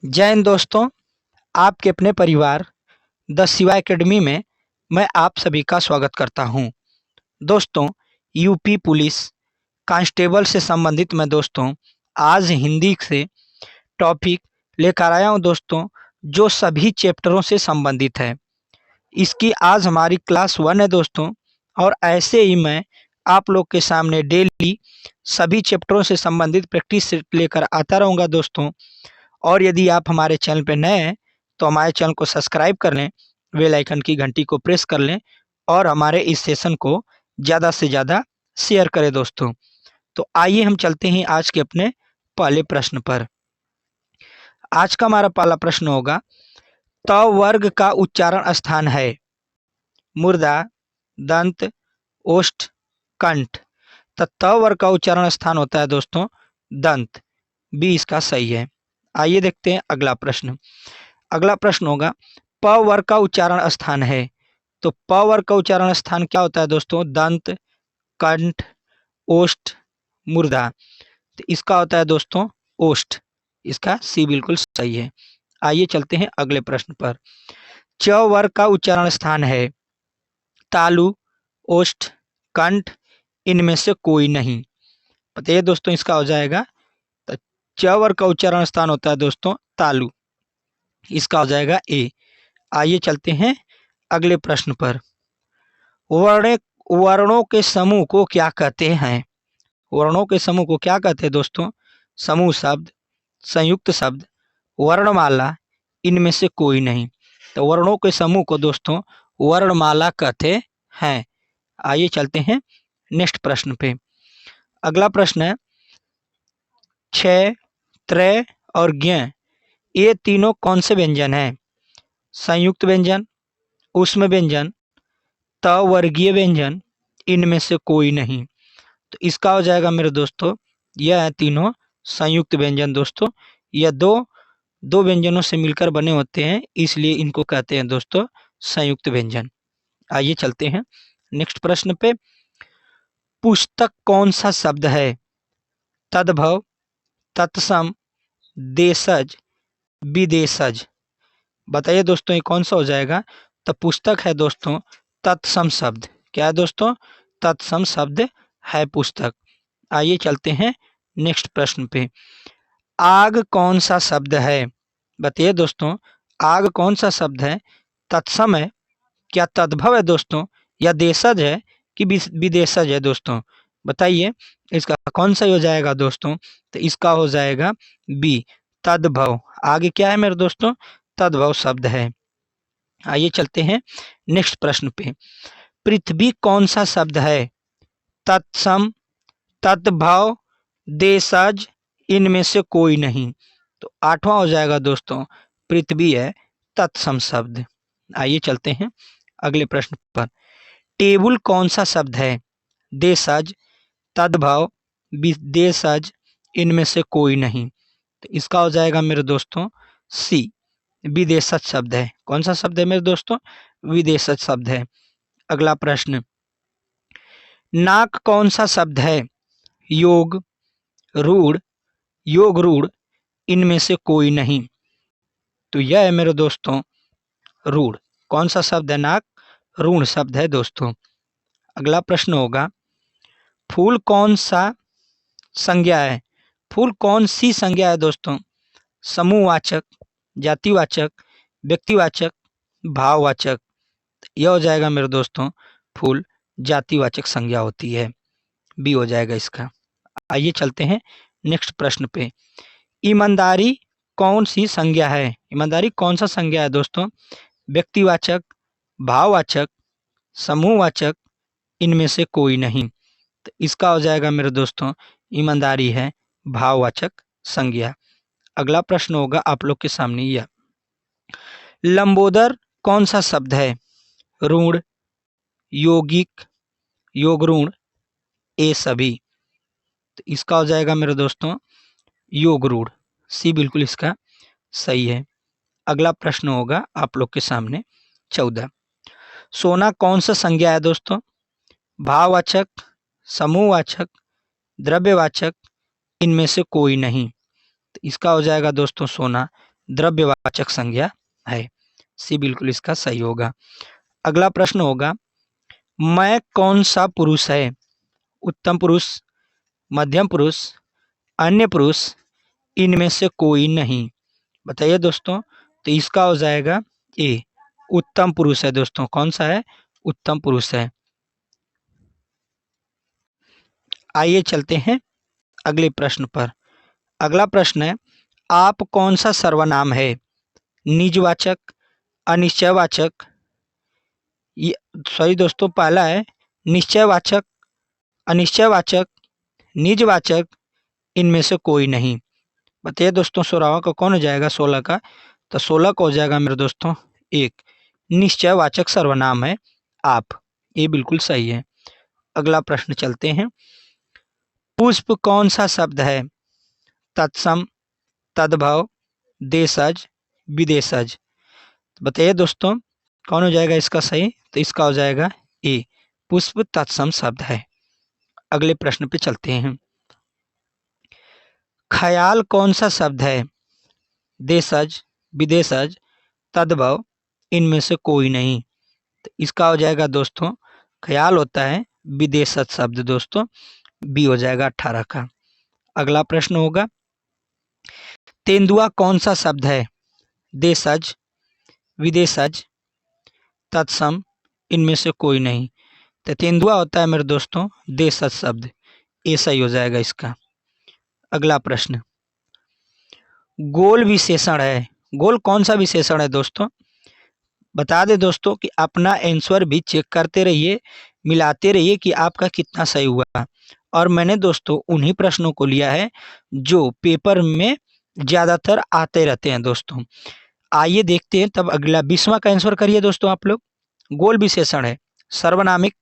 जय हिंद दोस्तों। आपके अपने परिवार द शिवा एकेडमी में मैं आप सभी का स्वागत करता हूं। दोस्तों, यूपी पुलिस कांस्टेबल से संबंधित मैं दोस्तों आज हिंदी से टॉपिक लेकर आया हूं दोस्तों, जो सभी चैप्टरों से संबंधित है। इसकी आज हमारी क्लास 1 है दोस्तों, और ऐसे ही मैं आप लोग के सामने डेली सभी चैप्टरों से संबंधित प्रैक्टिस लेकर आता रहूँगा दोस्तों। और यदि आप हमारे चैनल पर नए हैं तो हमारे चैनल को सब्सक्राइब कर लें, बेल आइकन की घंटी को प्रेस कर लें और हमारे इस सेशन को ज़्यादा से ज़्यादा शेयर करें दोस्तों। तो आइए हम चलते हैं आज के अपने पहले प्रश्न पर। आज का हमारा पहला प्रश्न होगा, त वर्ग का उच्चारण स्थान है मुर्दा, दंत, ओष्ठ, कंठ। तो त वर्ग का उच्चारण स्थान होता है दोस्तों दंत। बी इसका सही है। आइए देखते हैं अगला प्रश्न। अगला प्रश्न होगा, प वर्ग का उच्चारण स्थान है। तो प वर्ग का उच्चारण स्थान क्या होता है दोस्तों? दंत, कंठ, ओष्ठ, मुर्दा। तो इसका होता है दोस्तों ओष्ठ। इसका सी बिल्कुल सही है। आइए चलते हैं अगले प्रश्न पर। च वर्ग का उच्चारण स्थान है तालु, ओष्ठ, कंठ, इनमें से कोई नहीं। बताइए दोस्तों, इसका हो जाएगा तो च वर्ग का उच्चारण स्थान होता है दोस्तों तालु। इसका हो जाएगा ए। आइए चलते हैं अगले प्रश्न पर। वर्ण वर्णों के समूह को क्या कहते हैं? वर्णों के समूह को क्या कहते हैं दोस्तों? समूह शब्द, संयुक्त शब्द, वर्णमाला, इनमें से कोई नहीं। तो वर्णों के समूह को दोस्तों वर्णमाला कहते हैं। आइए चलते हैं नेक्स्ट प्रश्न पे। अगला प्रश्न है, क्षय, त्रय और ज्ञ, ये तीनों कौन से व्यंजन हैं? संयुक्त व्यंजन, उष्म व्यंजन, तवर्गीय व्यंजन, इनमें से कोई नहीं। तो इसका हो जाएगा मेरे दोस्तों, यह है तीनों संयुक्त व्यंजन दोस्तों। यह दो दो व्यंजनों से मिलकर बने होते हैं, इसलिए इनको कहते हैं दोस्तों संयुक्त व्यंजन। आइए चलते हैं नेक्स्ट प्रश्न पे। पुस्तक कौन सा शब्द है? तद्भव, तत्सम, देशज, विदेशज। बताइए दोस्तों, ये कौन सा हो जाएगा? तो पुस्तक है दोस्तों तत्सम शब्द। क्या है दोस्तों? तत्सम शब्द है पुस्तक। आइए चलते हैं नेक्स्ट प्रश्न पे। आग कौन सा शब्द है? बताइए दोस्तों, आग कौन सा शब्द है? तत्सम है, क्या तद्भव है दोस्तों, या देशज है कि विदेशज है दोस्तों? बताइए इसका कौन सा हो जाएगा दोस्तों? तो इसका हो जाएगा बी, तद्भव। आगे क्या है मेरे दोस्तों? तद्भव शब्द है। आइए चलते हैं नेक्स्ट प्रश्न पे। पृथ्वी कौन सा शब्द है? तत्सम, तद्भव, देशज, इनमें से कोई नहीं। तो आठवां हो जाएगा दोस्तों पृथ्वी है तत्सम शब्द। आइए चलते हैं अगले प्रश्न पर। टेबुल कौन सा शब्द है? देशज, तद्भव, विदेशज, इनमें से कोई नहीं। तो इसका हो जाएगा मेरे दोस्तों सी, विदेशज शब्द है। कौन सा शब्द है मेरे दोस्तों? विदेशज शब्द है। अगला प्रश्न, नाक कौन सा शब्द है? योग, रूढ़, योग रूढ़, इनमें से कोई नहीं। तो यह है मेरे दोस्तों रूढ़। कौन सा शब्द है? नाक रूढ़ शब्द है दोस्तों। अगला प्रश्न होगा, फूल कौन सा संज्ञा है? फूल कौन सी संज्ञा है दोस्तों? समूहवाचक, जातिवाचक, व्यक्तिवाचक, भाववाचक। यह हो जाएगा मेरे दोस्तों फूल जातिवाचक संज्ञा होती है। बी हो जाएगा इसका। आइए चलते हैं नेक्स्ट प्रश्न पे। ईमानदारी कौन सी संज्ञा है? ईमानदारी कौन सा संज्ञा है दोस्तों? व्यक्तिवाचक, भाववाचक, समूहवाचक, इनमें से कोई नहीं। तो इसका हो जाएगा मेरे दोस्तों ईमानदारी है भाववाचक संज्ञा। अगला प्रश्न होगा आप लोग के सामने यह, लंबोदर कौन सा शब्द है? ऋण, यौगिक, योग ऋण, ए सभी। तो इसका हो जाएगा मेरे दोस्तों योग रूढ़। सी बिल्कुल इसका सही है। अगला प्रश्न होगा आप लोग के सामने 14, सोना कौन सा संज्ञा है दोस्तों? भाववाचक, समूहवाचक, द्रव्यवाचक, इनमें से कोई नहीं। तो इसका हो जाएगा दोस्तों सोना द्रव्यवाचक संज्ञा है। सी बिल्कुल इसका सही होगा। अगला प्रश्न होगा, मैं कौन सा पुरुष है? उत्तम पुरुष, मध्यम पुरुष, अन्य पुरुष, इनमें से कोई नहीं। बताइए दोस्तों। तो इसका हो जाएगा ए, उत्तम पुरुष है दोस्तों। कौन सा है? उत्तम पुरुष है। आइए चलते हैं अगले प्रश्न पर। अगला प्रश्न है, आप कौन सा सर्वनाम है? निजवाचक, अनिश्चयवाचक, ये सॉरी दोस्तों, पहला है निश्चयवाचक, अनिश्चयवाचक, निजवाचक, इनमें से कोई नहीं। बताइए दोस्तों, 16वां का कौन हो जाएगा? 16 का, तो 16 का हो जाएगा मेरे दोस्तों एक, निश्चयवाचक सर्वनाम है आप। ये बिल्कुल सही है। अगला प्रश्न चलते हैं, पुष्प कौन सा शब्द है? तत्सम, तद्भव, देशज, विदेशज। बताइए दोस्तों, कौन हो जाएगा इसका सही? तो इसका हो जाएगा ए, पुष्प तत्सम शब्द है। अगले प्रश्न पे चलते हैं, ख्याल कौन सा शब्द है? देशज, विदेशज, तद्भव, इनमें से कोई नहीं। तो इसका हो जाएगा दोस्तों, ख्याल होता है विदेशज शब्द दोस्तों, बी हो जाएगा 18 का। अगला प्रश्न होगा, तेंदुआ कौन सा शब्द है? देशज, विदेशज, तत्सम, इनमें से कोई नहीं। तो तेंदुआ होता है मेरे दोस्तों देशज शब्द, ए सही हो जाएगा इसका। अगला प्रश्न, गोल विशेषण है। गोल कौन सा विशेषण है दोस्तों? बता दें दोस्तों कि अपना आंसर भी चेक करते रहिए, मिलाते रहिए कि आपका कितना सही हुआ। और मैंने दोस्तों उन्हीं प्रश्नों को लिया है जो पेपर में ज़्यादातर आते रहते हैं दोस्तों। आइए देखते हैं तब अगला 20वां का आंसर करिए दोस्तों आप लोग। गोल विशेषण है सर्वनामिक,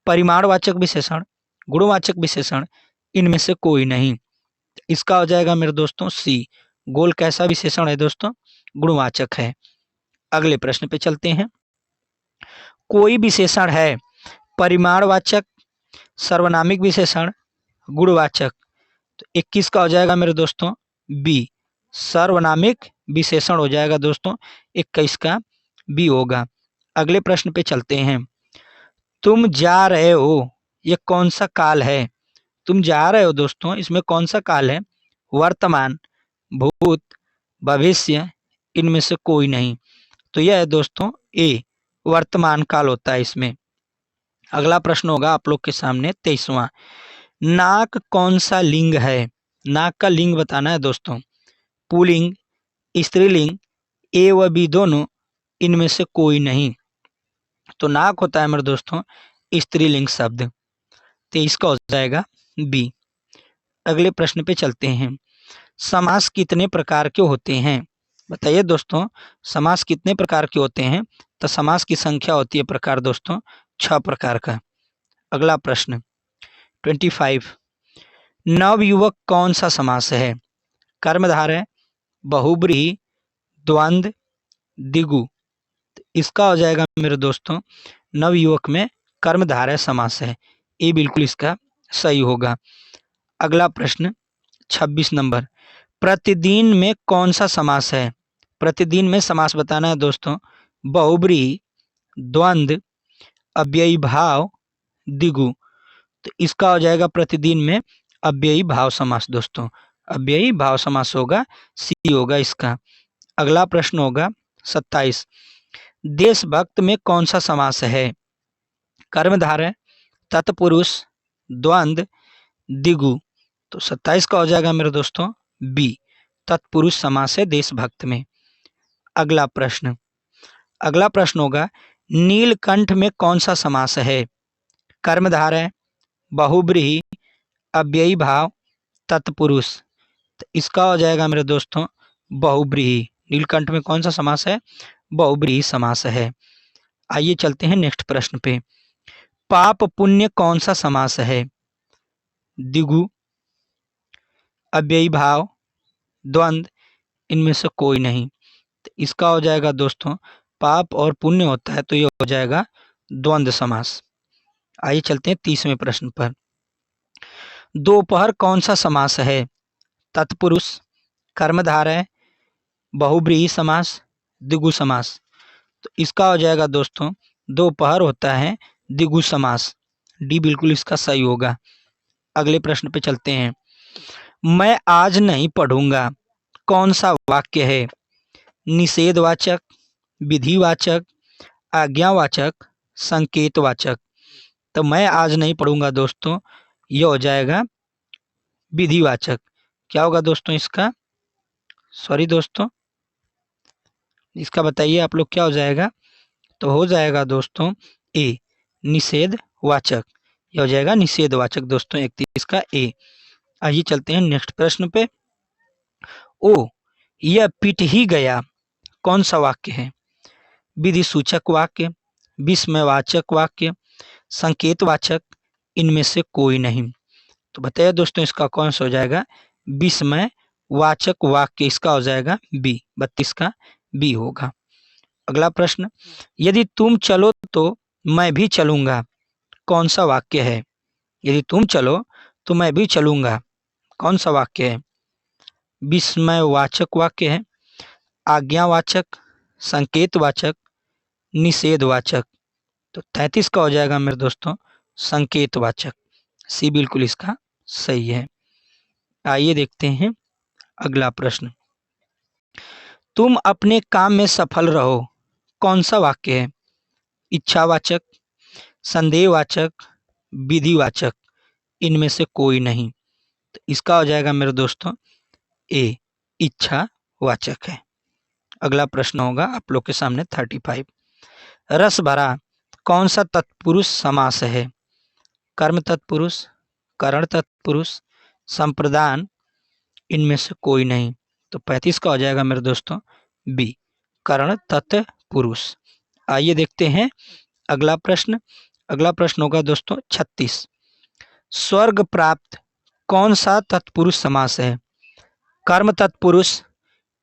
परिमाणवाचक विशेषण, गुणवाचक विशेषण, इनमें से कोई नहीं। इसका हो जाएगा मेरे दोस्तों सी, गोल कैसा विशेषण है दोस्तों? गुणवाचक है। अगले प्रश्न पे चलते हैं, कोई विशेषण है परिमाणवाचक, सर्वनामिक विशेषण, गुणवाचक। तो 21 का हो जाएगा मेरे दोस्तों बी, सर्वनामिक विशेषण हो जाएगा दोस्तों 21 का बी होगा। अगले प्रश्न पे चलते हैं, तुम जा रहे हो, ये कौन सा काल है? तुम जा रहे हो दोस्तों, इसमें कौन सा काल है? वर्तमान, भूत, भविष्य, इनमें से कोई नहीं। तो यह है दोस्तों ए, वर्तमान काल होता है इसमें। अगला प्रश्न होगा आप लोग के सामने 23वां, नाक कौन सा लिंग है? नाक का लिंग बताना है दोस्तों, पुल्लिंग, स्त्रीलिंग, ए व बी दोनों, इनमें से कोई नहीं। तो नाक होता है मेरे दोस्तों स्त्रीलिंग शब्द, तो इसका हो जाएगा बी। अगले प्रश्न पे चलते हैं, समास कितने प्रकार के होते हैं? बताइए दोस्तों, समास कितने प्रकार के होते हैं? तो समास की संख्या होती है प्रकार दोस्तों 6 प्रकार का। अगला प्रश्न 25, नवयुवक कौन सा समास है? कर्मधारय, बहुब्रीहि, द्वंद्व, द्विगु। इसका हो जाएगा मेरे दोस्तों नवयुवक में कर्मधारय समास है, ये बिल्कुल इसका सही होगा। अगला प्रश्न 26 नंबर, प्रतिदिन में कौन सा समास है? प्रतिदिन में समास बताना है दोस्तों, बहुब्रीहि, द्वंद्व, अव्ययी भाव, द्विगु। तो इसका हो जाएगा प्रतिदिन में अव्ययी भाव समास दोस्तों, अव्ययी भाव समास होगा, सी होगा इसका। अगला प्रश्न होगा 27, देशभक्त में कौन सा समास है? कर्मधारय, तत्पुरुष, द्वंद्व, द्विगु। तो 27 का हो जाएगा मेरे दोस्तों बी, तत्पुरुष समास है देशभक्त में। अगला प्रश्न होगा, नीलकंठ में कौन सा समास है? कर्मधारय, बहुब्रीहि, अव्ययी भाव, तत्पुरुष। तो इसका हो जाएगा मेरे दोस्तों बहुब्रीहि। नीलकंठ में कौन सा समास है? बहुब्रीहि समास है। आइए चलते हैं नेक्स्ट प्रश्न पे, पाप पुण्य कौन सा समास है? द्विगु, अव्ययी भाव, द्वंद्व, इनमें से कोई नहीं। तो इसका हो जाएगा दोस्तों, पाप और पुण्य होता है तो ये हो जाएगा द्वंद्व समास। आइए चलते हैं 30वें प्रश्न पर, दोपहर कौन सा समास है? तत्पुरुष, कर्मधारय, बहुब्रीहि समास, द्विगु समास। तो इसका हो जाएगा दोस्तों दोपहर होता है द्विगु समास। डी बिल्कुल इसका सही होगा। अगले प्रश्न पे चलते हैं। मैं आज नहीं पढ़ूंगा कौन सा वाक्य है? निषेधवाचक, विधिवाचक, आज्ञावाचक, संकेतवाचक। तो मैं आज नहीं पढ़ूंगा दोस्तों, यह हो जाएगा विधिवाचक। क्या होगा दोस्तों इसका? सॉरी दोस्तों, इसका बताइए आप लोग क्या हो जाएगा? तो हो जाएगा दोस्तों ए निषेधवाचक। यह हो जाएगा निषेधवाचक दोस्तों 31 का ए। आइए चलते हैं नेक्स्ट प्रश्न पे। ओ यह पिट ही गया कौन सा वाक्य है? विधि सूचक वाक्य, विस्मयवाचक वाक्य, संकेतवाचक, इनमें से कोई नहीं। तो बताइए दोस्तों इसका कौन सा हो जाएगा? विस्मयवाचक वाक्य इसका हो जाएगा बी। 32 का बी होगा। अगला प्रश्न, यदि तुम चलो तो मैं भी चलूंगा कौन सा वाक्य है? यदि तुम चलो तो मैं भी चलूंगा कौन सा वाक्य है? विस्मयवाचक वाक्य है, आज्ञावाचक, संकेतवाचक, निषेधवाचक। तो 33 का हो जाएगा मेरे दोस्तों संकेतवाचक। सी बिल्कुल इसका सही है। आइए देखते हैं अगला प्रश्न। तुम अपने काम में सफल रहो कौन सा वाक्य है? इच्छावाचक, संदेहवाचक, विधिवाचक, इनमें से कोई नहीं। तो इसका हो जाएगा मेरे दोस्तों ए इच्छावाचक है। अगला प्रश्न होगा आप लोग के सामने 35। रस भरा कौन सा तत्पुरुष समास है? कर्म तत्पुरुष, करण तत्पुरुष, संप्रदान, इनमें से कोई नहीं। तो 35 का हो जाएगा मेरे दोस्तों बी करण तत्पुरुष। आइए देखते हैं अगला प्रश्न। अगला प्रश्न होगा दोस्तों 36। स्वर्ग प्राप्त कौन सा तत्पुरुष समास है? कर्म तत्पुरुष,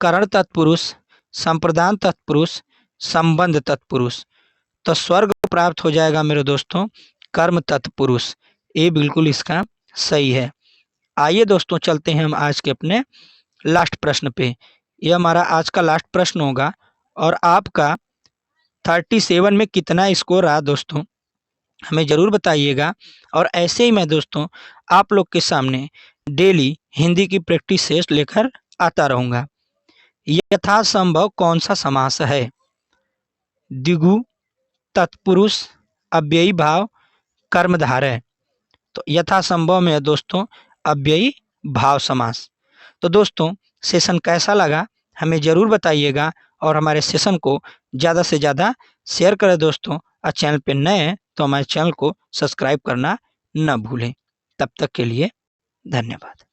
करण तत्पुरुष, संप्रदान तत्पुरुष, संबंध तत्पुरुष। तो स्वर्ग प्राप्त हो जाएगा मेरे दोस्तों कर्म तत्पुरुष। ये बिल्कुल इसका सही है। आइए दोस्तों चलते हैं हम आज के अपने लास्ट प्रश्न पे। ये हमारा आज का लास्ट प्रश्न होगा और आपका 37 में कितना स्कोर रहा दोस्तों हमें ज़रूर बताइएगा। और ऐसे ही मैं दोस्तों आप लोग के सामने डेली हिंदी की प्रैक्टिस सेट लेकर आता रहूँगा। यथासंभव कौन सा समास है? द्विगु, तत्पुरुष, अव्ययी भाव, कर्मधारय। तो यथासंभव में है दोस्तों अव्ययी भाव समास। तो दोस्तों सेशन कैसा लगा हमें ज़रूर बताइएगा और हमारे सेशन को ज़्यादा से ज़्यादा शेयर करें दोस्तों। और चैनल पे नए हैं तो हमारे चैनल को सब्सक्राइब करना न भूलें। तब तक के लिए धन्यवाद।